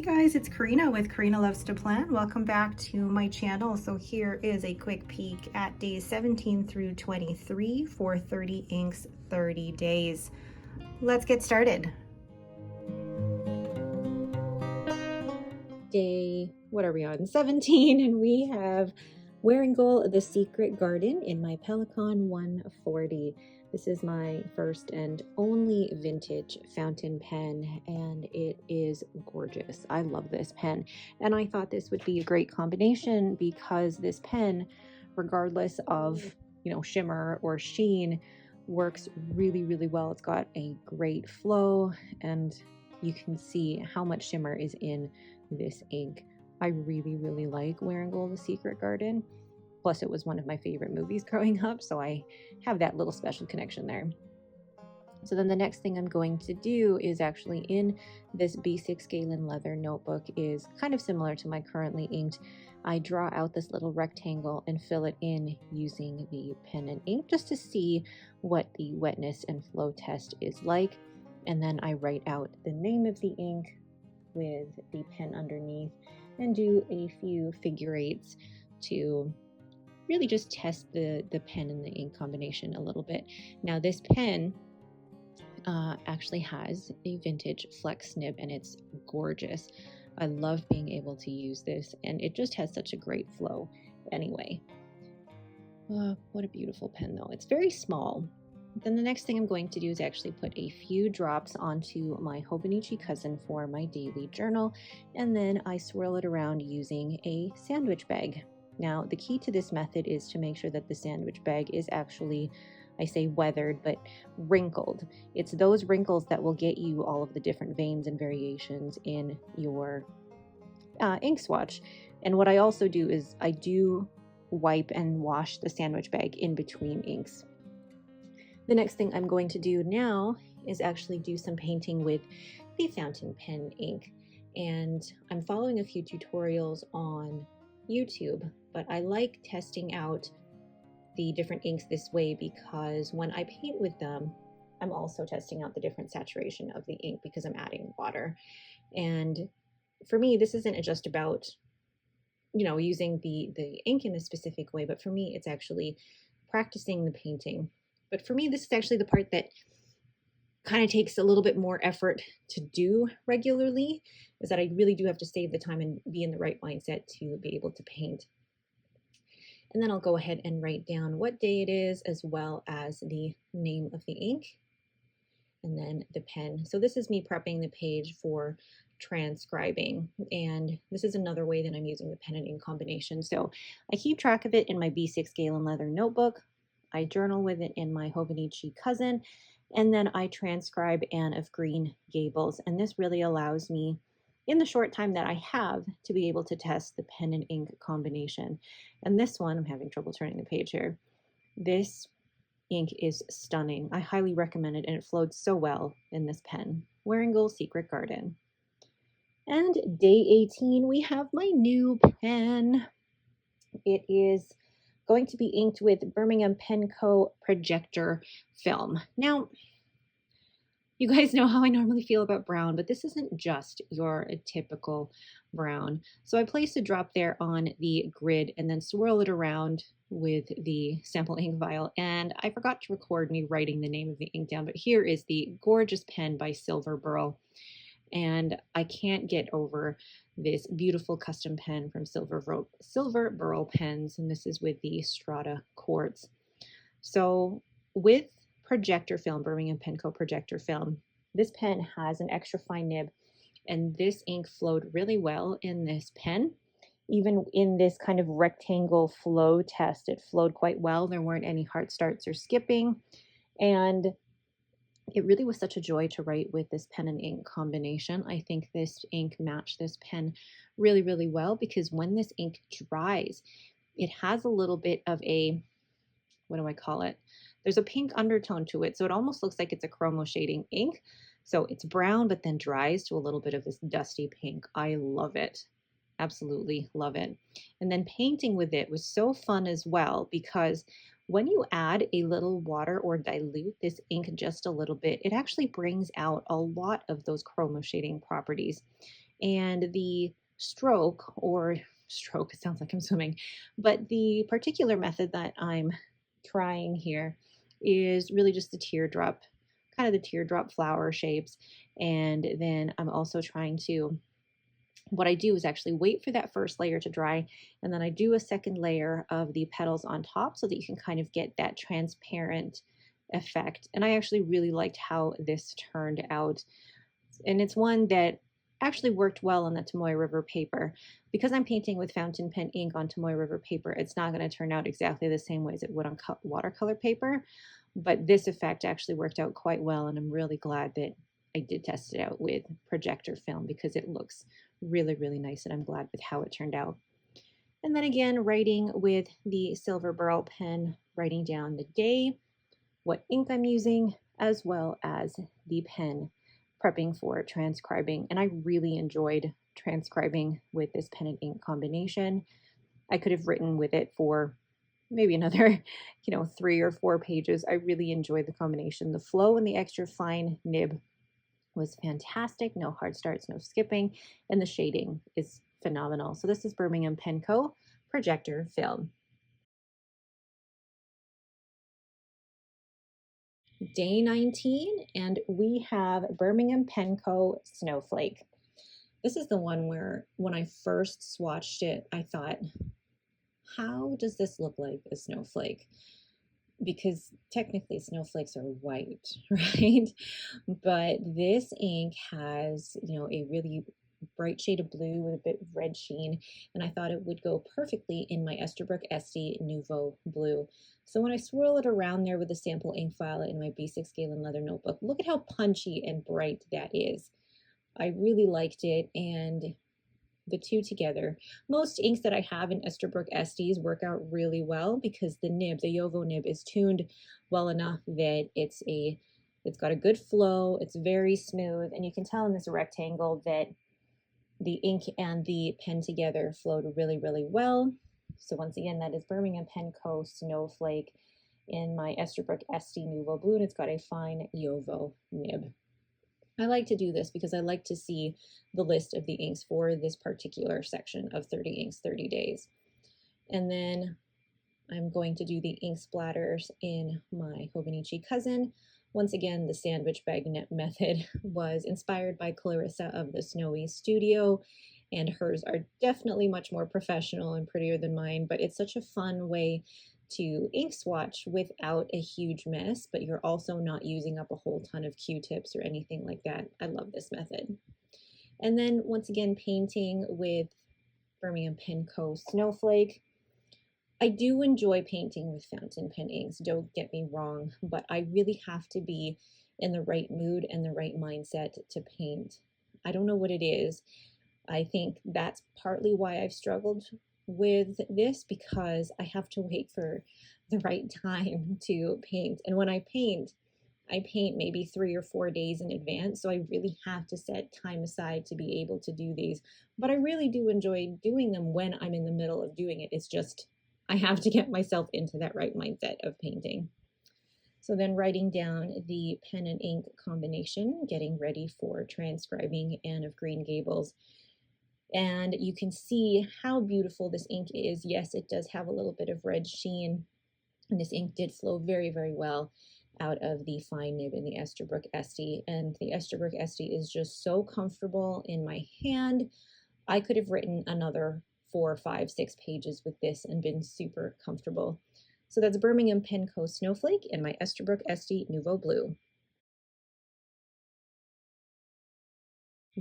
Guys, it's Karina with Karina Loves to Plan. Welcome back to my channel. So here is a quick peek at days 17 through 23 for 30 inks 30 days. Let's get started. Day, what are we on? 17, and we have Wearingeul, The Secret Garden in my Pelikan 140. This is my first and only vintage fountain pen, and it is gorgeous. I love this pen, and I thought this would be a great combination because this pen, regardless of, shimmer or sheen, works really, really well. It's got a great flow, and you can see how much shimmer is in this ink. I really, really like Wearingeul, The Secret Garden. Plus, it was one of my favorite movies growing up, so I have that little special connection there. So then the next thing I'm going to do is actually in this B6 Galen leather notebook is kind of similar to my currently inked. I draw out this little rectangle and fill it in using the pen and ink just to see what the wetness and flow test is like. And then I write out the name of the ink with the pen underneath and do a few figure eights to really just test the pen and the ink combination a little bit. Now this pen actually has a vintage flex nib and it's gorgeous. I love being able to use this and it just has such a great flow anyway. What a beautiful pen though. It's very small. Then the next thing I'm going to do is actually put a few drops onto my Herbin cousin for my daily journal, and then I swirl it around using a sandwich bag. Now, the key to this method is to make sure that the sandwich bag is actually, I say weathered, but wrinkled. It's those wrinkles that will get you all of the different veins and variations in your ink swatch. And what I also do is I do wipe and wash the sandwich bag in between inks. The next thing I'm going to do now is actually do some painting with the fountain pen ink. And I'm following a few tutorials on YouTube, but I like testing out the different inks this way because when I paint with them, I'm also testing out the different saturation of the ink because I'm adding water. And for me, this isn't just about, using the ink in a specific way, but for me, it's actually practicing the painting. But for me, this is actually the part that kind of takes a little bit more effort to do regularly, is that I really do have to save the time and be in the right mindset to be able to paint. And then I'll go ahead and write down what day it is, as well as the name of the ink, and then the pen. So this is me prepping the page for transcribing, and this is another way that I'm using the pen and ink combination. So I keep track of it in my B6 Galen leather notebook. I journal with it in my Herbin cousin, and then I transcribe Anne of Green Gables. And this really allows me, in the short time that I have, to be able to test the pen and ink combination. And this one, I'm having trouble turning the page here. This ink is stunning. I highly recommend it, and it flowed so well in this pen. Wearingeul Secret Garden. And day 18, we have my new pen. It is going to be inked with Birmingham Penco projector film. Now, you guys know how I normally feel about brown, but this isn't just your typical brown. So I place a drop there on the grid and then swirl it around with the sample ink vial. And I forgot to record me writing the name of the ink down, but here is the gorgeous pen by Esterbrook. And I can't get over this beautiful custom pen from Esterbrook Pens, and this is with the Strata quartz. So with projector film, Birmingham Penco projector film, this pen has an extra fine nib, and this ink flowed really well in this pen. Even in this kind of rectangle flow test, it flowed quite well. There weren't any hard starts or skipping, and it really was such a joy to write with this pen and ink combination. I think this ink matched this pen really, really well because when this ink dries, it has a little bit of a, what do I call it? There's a pink undertone to it, so it almost looks like it's a chromo shading ink. So it's brown, but then dries to a little bit of this dusty pink. I love it. Absolutely love it. And then painting with it was so fun as well because when you add a little water or dilute this ink just a little bit, it actually brings out a lot of those chromo shading properties. And the stroke, it sounds like I'm swimming, but the particular method that I'm trying here is really just the teardrop, kind of the teardrop flower shapes. And then I'm also trying to, what I do is actually wait for that first layer to dry, and then I do a second layer of the petals on top so that you can kind of get that transparent effect. And I actually really liked how this turned out. And it's one that actually worked well on the Tomoe River paper. Because I'm painting with fountain pen ink on Tomoe River paper, it's not going to turn out exactly the same way as it would on watercolor paper. But this effect actually worked out quite well, and I'm really glad that I did test it out with projector film because it looks really, really nice, and I'm glad with how it turned out. And then again, writing with the Silver Burl pen, writing down the day, what ink I'm using, as well as the pen, prepping for transcribing. And I really enjoyed transcribing with this pen and ink combination. I could have written with it for maybe another, 3 or 4 pages. I really enjoyed the combination. The flow and the extra fine nib was fantastic. No hard starts, no skipping, and the shading is phenomenal. So this is Birmingham Pen Co. projector film. Day 19, and we have Birmingham Pen Co. Snowflake. This is the one where when I first swatched it, I thought, how does this look like a snowflake? Because technically snowflakes are white, right? But this ink has, a really bright shade of blue with a bit of red sheen, and I thought it would go perfectly in my Esterbrook SD Nouveau Blue. So when I swirl it around there with a sample ink violet in my B6 Galen leather notebook, look at how punchy and bright that is. I really liked it, and the two together. Most inks that I have in Esterbrook SDs work out really well because the nib, the Yovo nib, is tuned well enough that it's got a good flow, it's very smooth, and you can tell in this rectangle that the ink and the pen together flowed really, really well. So once again, that is Birmingham Pen Co. Snowflake in my Esterbrook SD Nouveau Blue, and it's got a fine Yovo nib. I like to do this because I like to see the list of the inks for this particular section of 30 inks, 30 days. And then I'm going to do the ink splatters in my Hobonichi Cousin. Once again, the sandwich bag method was inspired by Clarissa of the Snowy Studio, and hers are definitely much more professional and prettier than mine, but it's such a fun way to ink swatch without a huge mess, but you're also not using up a whole ton of Q-tips or anything like that. I love this method. And then once again, painting with Birmingham Pen Co. Snowflake. I do enjoy painting with fountain pen inks, don't get me wrong, but I really have to be in the right mood and the right mindset to paint. I don't know what it is. I think that's partly why I've struggled with this, because I have to wait for the right time to paint. And when I paint maybe 3 or 4 days in advance. So I really have to set time aside to be able to do these. But I really do enjoy doing them when I'm in the middle of doing it. It's just, I have to get myself into that right mindset of painting. So then writing down the pen and ink combination, getting ready for transcribing Anne of Green Gables. And you can see how beautiful this ink is. Yes, it does have a little bit of red sheen, and this ink did flow very, very well out of the fine nib in the Esterbrook SD. And the Esterbrook SD is just so comfortable in my hand. I could have written another 4, 5, 6 pages with this and been super comfortable. So that's Birmingham Pen Co. Snowflake and my Esterbrook SD Nouveau Blue.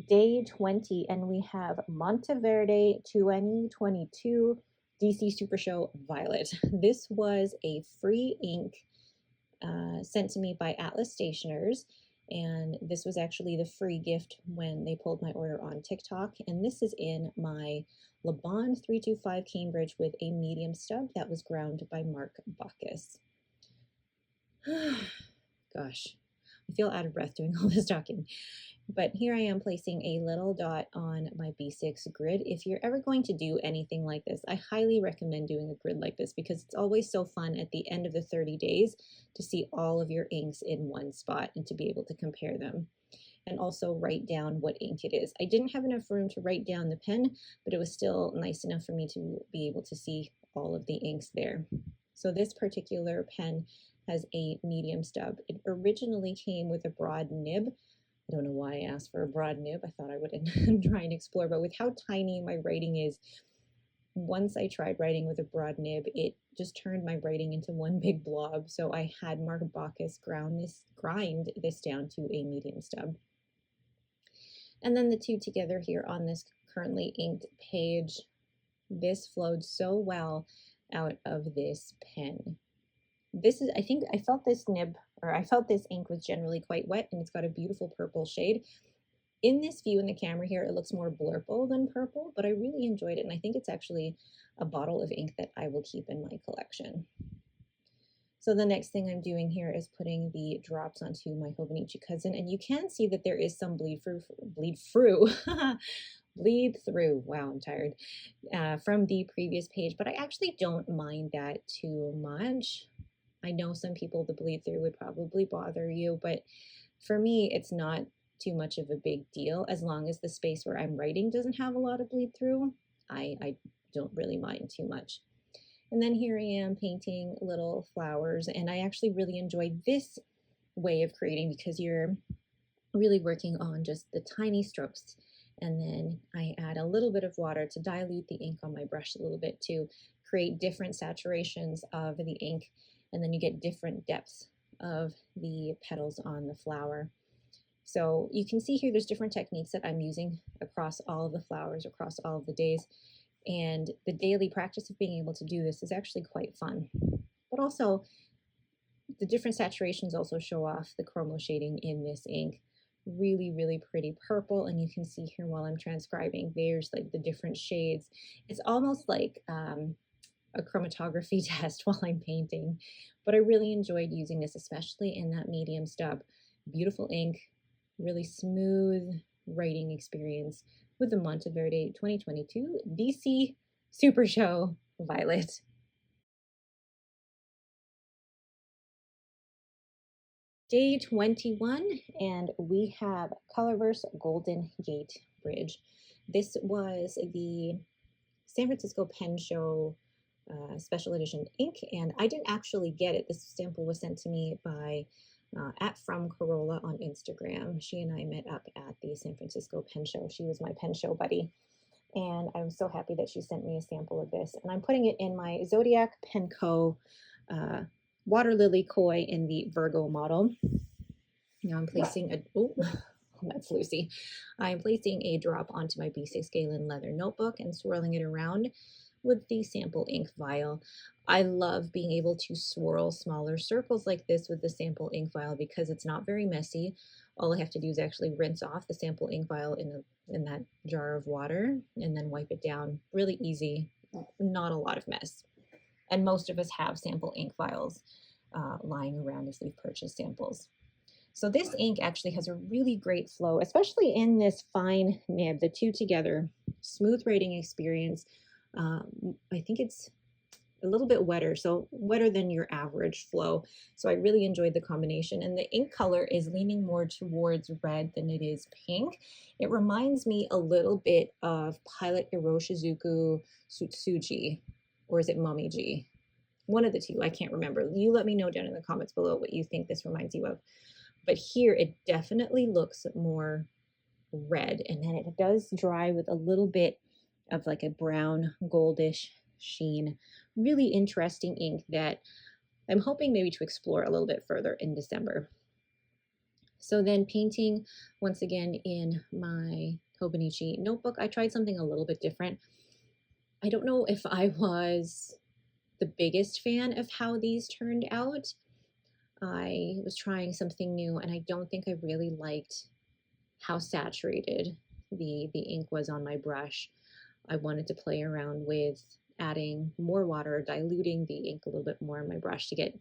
Day 20, and we have Monteverde 2022 DC Super Show Violet. This was a free ink sent to me by Atlas Stationers, and this was actually the free gift when they pulled my order on TikTok. And this is in my Le Bon 325 Cambridge with a medium stub that was ground by Mark Bacchus. Gosh, I feel out of breath doing all this talking. But here I am placing a little dot on my B6 grid. If you're ever going to do anything like this, I highly recommend doing a grid like this because it's always so fun at the end of the 30 days to see all of your inks in one spot and to be able to compare them. and also write down what ink it is. I didn't have enough room to write down the pen, but it was still nice enough for me to be able to see all of the inks there. So this particular pen has a medium stub. It originally came with a broad nib. I don't know why I asked for a broad nib. I thought I would try and explore, but with how tiny my writing is, once I tried writing with a broad nib, it just turned my writing into one big blob. So I had Mark Bacchus grind this down to a medium stub. And then the two together here on this currently inked page, this flowed so well out of this pen. This is, I think I felt this ink was generally quite wet, and it's got a beautiful purple shade. In this view in the camera here, it looks more blurple than purple, but I really enjoyed it, and I think it's actually a bottle of ink that I will keep in my collection. So the next thing I'm doing here is putting the drops onto my Hobonichi Cousin, and you can see that there is some bleed through, wow, I'm tired, from the previous page, but I actually don't mind that too much. I know some people, the bleed through would probably bother you, but for me, it's not too much of a big deal. As long as the space where I'm writing doesn't have a lot of bleed through, I don't really mind too much. And then here I am painting little flowers, and I actually really enjoyed this way of creating because you're really working on just the tiny strokes, and then I add a little bit of water to dilute the ink on my brush a little bit to create different saturations of the ink, and then you get different depths of the petals on the flower. So you can see here there's different techniques that I'm using across all of the flowers, across all of the days, and the daily practice of being able to do this is actually quite fun. But also, the different saturations also show off the chromo shading in this ink. Really, really pretty purple, and you can see here while I'm transcribing, there's like the different shades. It's almost like a chromatography test while I'm painting, but I really enjoyed using this, especially in that medium stub. Beautiful ink, really smooth writing experience with the Monteverde 2022 DC Super Show Violet. Day 21, and we have Colorverse Golden Gate Bridge. This was the San Francisco Pen Show special edition ink, and I didn't actually get it. This sample was sent to me by @From Corolla on Instagram. She and I met up at the San Francisco Pen Show. She was my pen show buddy, and I was so happy that she sent me a sample of this. And I'm putting it in my Zodiac Penco Water Lily Koi in the Virgo model. Now I'm placing that's Lucy. I'm placing a drop onto my B6 Galen leather notebook and swirling it around with the sample ink vial. I love being able to swirl smaller circles like this with the sample ink vial because it's not very messy. All I have to do is actually rinse off the sample ink vial in that jar of water and then wipe it down. Really easy, not a lot of mess. And most of us have sample ink vials lying around if we've purchased samples. So this ink actually has a really great flow, especially in this fine nib, the two together, smooth writing experience. I think it's a little bit wetter, so wetter than your average flow. So I really enjoyed the combination, and the ink color is leaning more towards red than it is pink. It reminds me a little bit of Pilot Iroshizuku Sutsuji, or is it Momiji? One of the two, I can't remember. You let me know down in the comments below what you think this reminds you of. But here it definitely looks more red, and then it does dry with a little bit of like a brown goldish sheen. Really interesting ink that I'm hoping maybe to explore a little bit further in December. So then painting once again in my Hobonichi notebook, I tried something a little bit different. I don't know if I was the biggest fan of how these turned out. I was trying something new, and I don't think I really liked how saturated the ink was on my brush. I wanted to play around with adding more water, diluting the ink a little bit more on my brush to get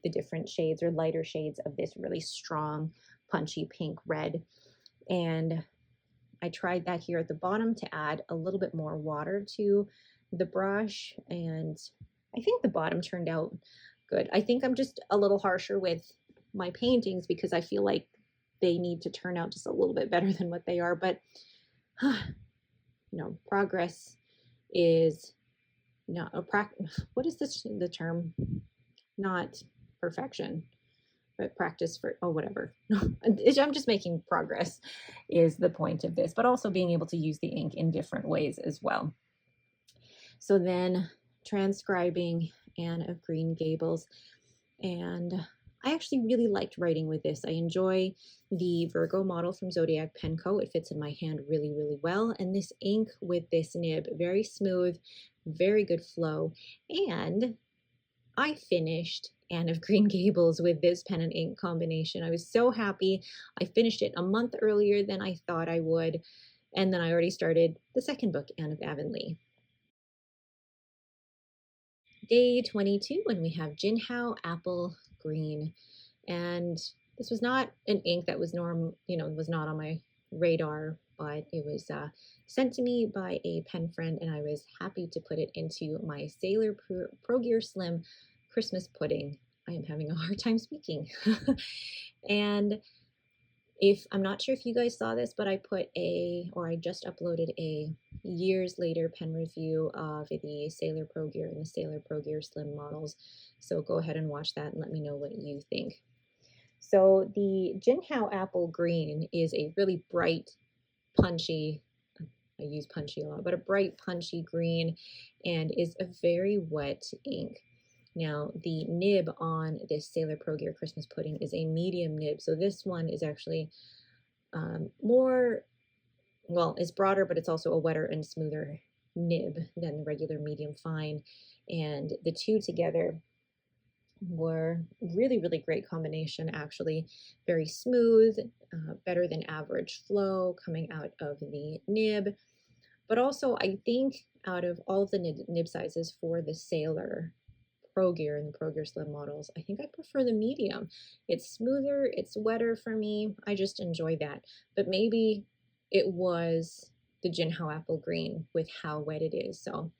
the different shades or lighter shades of this really strong, punchy pink red. And I tried that here at the bottom to add a little bit more water to the brush, and I think the bottom turned out good. I think I'm just a little harsher with my paintings because I feel like they need to turn out just a little bit better than what they are. But, progress is not a what is the term? Not perfection, but practice for, whatever. I'm just making progress is the point of this, but also being able to use the ink in different ways as well. So then transcribing Anne of Green Gables, and I actually really liked writing with this. I enjoy the Virgo model from Zodiac Pen Co. It fits in my hand really, really well. And this ink with this nib, very smooth, very good flow. And I finished Anne of Green Gables with this pen and ink combination. I was so happy. I finished it a month earlier than I thought I would. And then I already started the second book, Anne of Avonlea. Day 22, and we have Jinhao Apple Green. And this was not an ink that was was not on my radar, but it was sent to me by a pen friend, and I was happy to put it into my Sailor Pro Gear Slim Christmas pudding. I am having a hard time speaking. And I'm not sure if you guys saw this, but I just uploaded a years later pen review of the Sailor Pro Gear and the Sailor Pro Gear Slim models. So go ahead and watch that and let me know what you think. So the Jinhao Apple Green is a really bright, punchy, I use punchy a lot, but a bright, punchy green, and is a very wet ink. Now, the nib on this Sailor Pro Gear Christmas Pudding is a medium nib, so this one is actually it's broader, but it's also a wetter and smoother nib than the regular medium fine, and the two together were really, really great combination, actually. Very smooth, better than average flow coming out of the nib, but also I think out of all of the nib sizes for the Sailor Pro Gear and the Pro Gear Slim models, I think I prefer the medium. It's smoother, it's wetter for me. I just enjoy that. But maybe it was the Jinhao Apple Green with how wet it is. So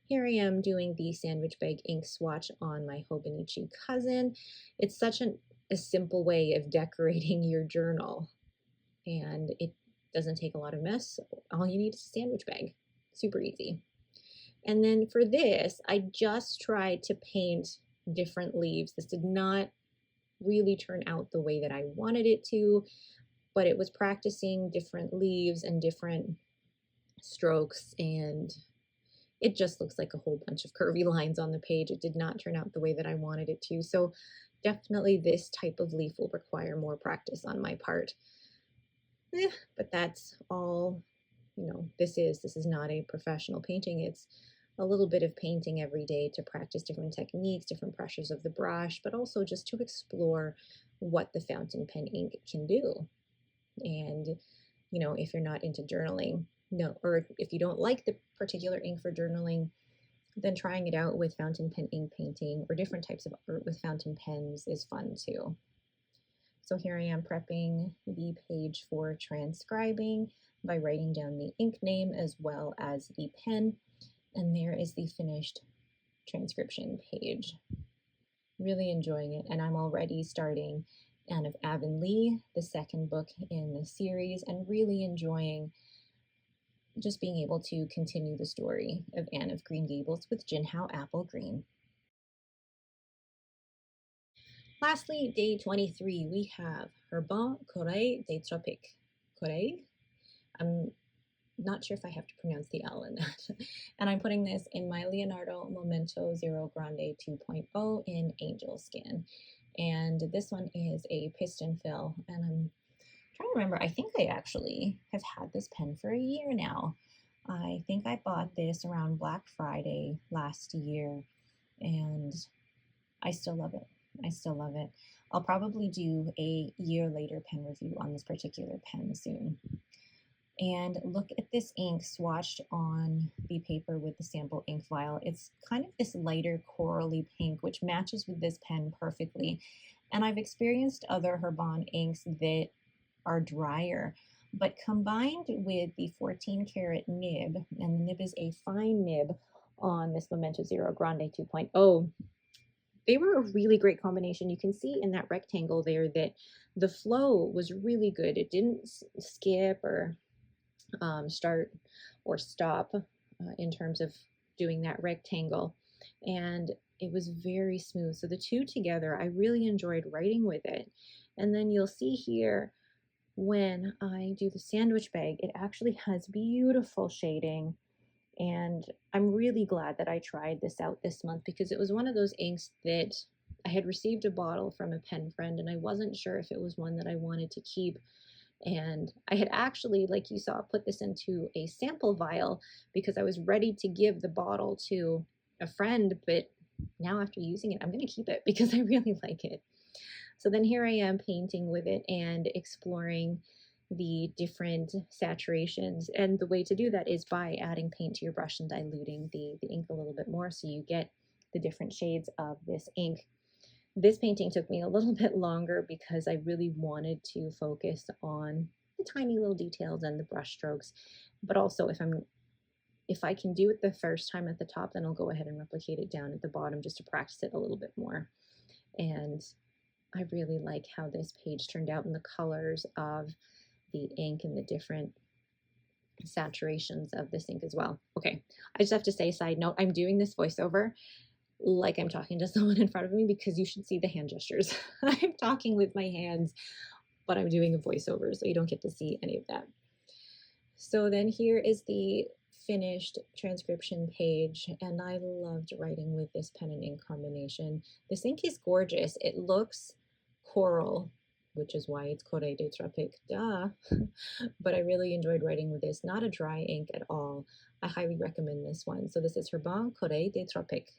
here I am doing the sandwich bag ink swatch on my Hobonichi cousin. It's such a simple way of decorating your journal, and it doesn't take a lot of mess. All you need is a sandwich bag. Super easy. And then for this, I just tried to paint different leaves. This did not really turn out the way that I wanted it to, but it was practicing different leaves and different strokes, and it just looks like a whole bunch of curvy lines on the page. It did not turn out the way that I wanted it to. So definitely this type of leaf will require more practice on my part. But that's all, this is not a professional painting. It's a little bit of painting every day to practice different techniques, different pressures of the brush, but also just to explore what the fountain pen ink can do. And, if you're not into journaling, or if you don't like the particular ink for journaling, then trying it out with fountain pen ink painting or different types of art with fountain pens is fun too. So here I am prepping the page for transcribing by writing down the ink name as well as the pen. And there is the finished transcription page. Really enjoying it, and I'm already starting Anne of Avonlea, the second book in the series, and really enjoying just being able to continue the story of Anne of Green Gables with Jinhao Apple Green. Lastly, day 23, we have Herbin Corée des Tropiques. Corée? I'm not sure if I have to pronounce the L in that. And I'm putting this in my Leonardo Momento Zero Grande 2.0 in Angel Skin. And this one is a piston fill, and I'm trying to remember, I think I actually have had this pen for a year now. I think I bought this around Black Friday last year, and I still love it. I still love it. I'll probably do a year later pen review on this particular pen soon. And look at this ink swatched on the paper with the sample ink vial. It's kind of this lighter corally pink, which matches with this pen perfectly. And I've experienced other Herbin inks that are drier, but combined with the 14 karat nib, and the nib is a fine nib on this Momento Zero Grande 2.0, they were a really great combination. You can see in that rectangle there that the flow was really good. It didn't skip or start or stop in terms of doing that rectangle. And it was very smooth. So the two together, I really enjoyed writing with it. And then you'll see here, when I do the sandwich bag, it actually has beautiful shading. And I'm really glad that I tried this out this month, because it was one of those inks that I had received a bottle from a pen friend and I wasn't sure if it was one that I wanted to keep. And I had actually, like you saw, put this into a sample vial because I was ready to give the bottle to a friend, but now after using it, I'm going to keep it because I really like it. So then here I am painting with it and exploring the different saturations. And the way to do that is by adding paint to your brush and diluting the ink a little bit more so you get the different shades of this ink. This painting took me a little bit longer because I really wanted to focus on the tiny little details and the brush strokes. But also if I can do it the first time at the top, then I'll go ahead and replicate it down at the bottom just to practice it a little bit more. And I really like how this page turned out and the colors of the ink and the different saturations of this ink as well. Okay, I just have to say, side note, I'm doing this voiceover like I'm talking to someone in front of me because you should see the hand gestures. I'm talking with my hands, but I'm doing a voiceover, so you don't get to see any of that. So then here is the finished transcription page, and I loved writing with this pen and ink combination. This ink is gorgeous. It looks coral, which is why it's Corée des Tropiques, duh. But I really enjoyed writing with this. Not a dry ink at all. I highly recommend this one. So this is Herbin Corée des Tropiques.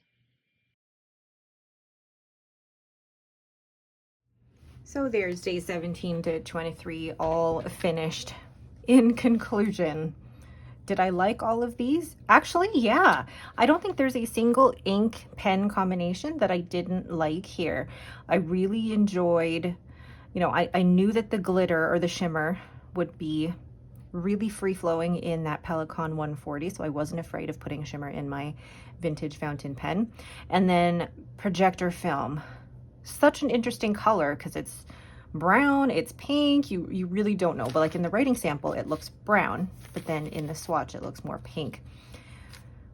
So there's day 17 to 23 all finished. In conclusion, did I like all of these? Actually, yeah. I don't think there's a single ink pen combination that I didn't like here. I really enjoyed, you know, I knew that the glitter or the shimmer would be really free-flowing in that Pelikan 140, so I wasn't afraid of putting shimmer in my vintage fountain pen. And then projector film. Such an interesting color because it's brown, it's pink, you really don't know, but like in the writing sample it looks brown, but then in the swatch it looks more pink.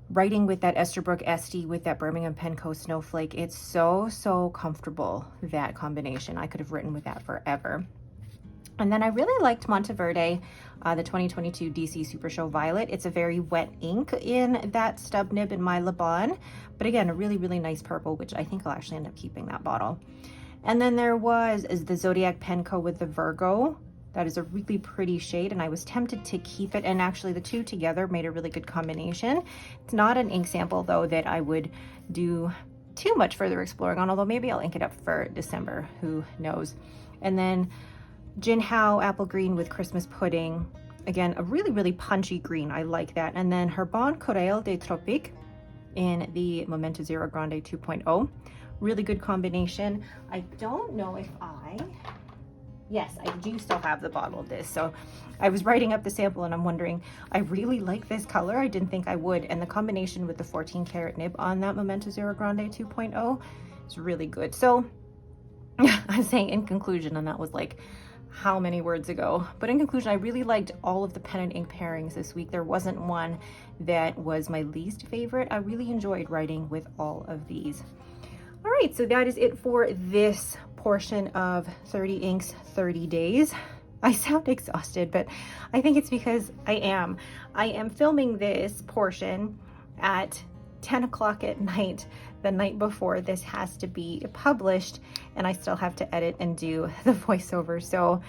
Writing with that Esterbrook Esty with that Birmingham Penco Snowflake, it's so comfortable, that combination. I could have written with that forever. And then I really liked Monteverde, the 2022 DC Super Show Violet. It's a very wet ink in that stub nib in my Le Bon, but again, a really nice purple, which I think I'll actually end up keeping that bottle. And then there is the Zodiac Penco with the Virgo. That is a really pretty shade, and I was tempted to keep it, and actually the two together made a really good combination. It's not an ink sample, though, that I would do too much further exploring on, although maybe I'll ink it up for December, who knows. And then Jinhao Apple Green with Christmas Pudding. Again, a really punchy green. I like that. And then Herbin Corée des Tropiques in the Momento Zero Grande 2.0. Really good combination. I don't know if yes, I do still have the bottle of this. So I was writing up the sample and I'm wondering, I really like this color. I didn't think I would. And the combination with the 14 karat nib on that Momento Zero Grande 2.0 is really good. So I was saying in conclusion, and that was like how many words ago, but in conclusion, I really liked all of the pen and ink pairings this week. There wasn't one that was my least favorite. I really enjoyed writing with all of these. All right, so that is it for this portion of 30 Inks, 30 Days. I sound exhausted, but I think it's because I am filming this portion at 10 o'clock at night, the night before this has to be published, and I still have to edit and do the voiceover. So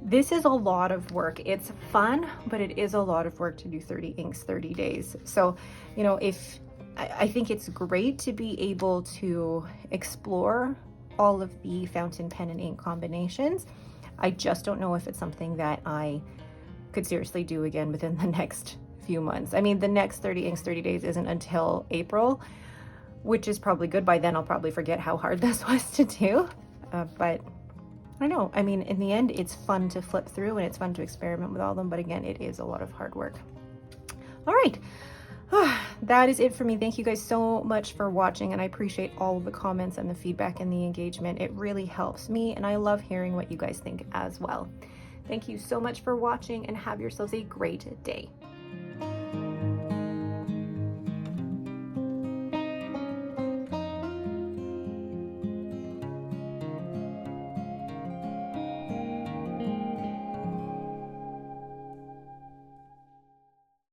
this is a lot of work. It's fun, but it is a lot of work to do 30 Inks, 30 Days. So, you know, I think it's great to be able to explore all of the fountain pen and ink combinations. I just don't know if it's something that I could seriously do again within the next few months. I mean, the next 30 Inks, 30 Days isn't until April, which is probably good. By then I'll probably forget how hard this was to do, but I don't know. I mean, in the end, it's fun to flip through and it's fun to experiment with all of them, but again, it is a lot of hard work. All right. that is it for me. Thank you guys so much for watching, and I appreciate all of the comments and the feedback and the engagement. It really helps me, and I love hearing what you guys think as well. Thank you so much for watching, and have yourselves a great day.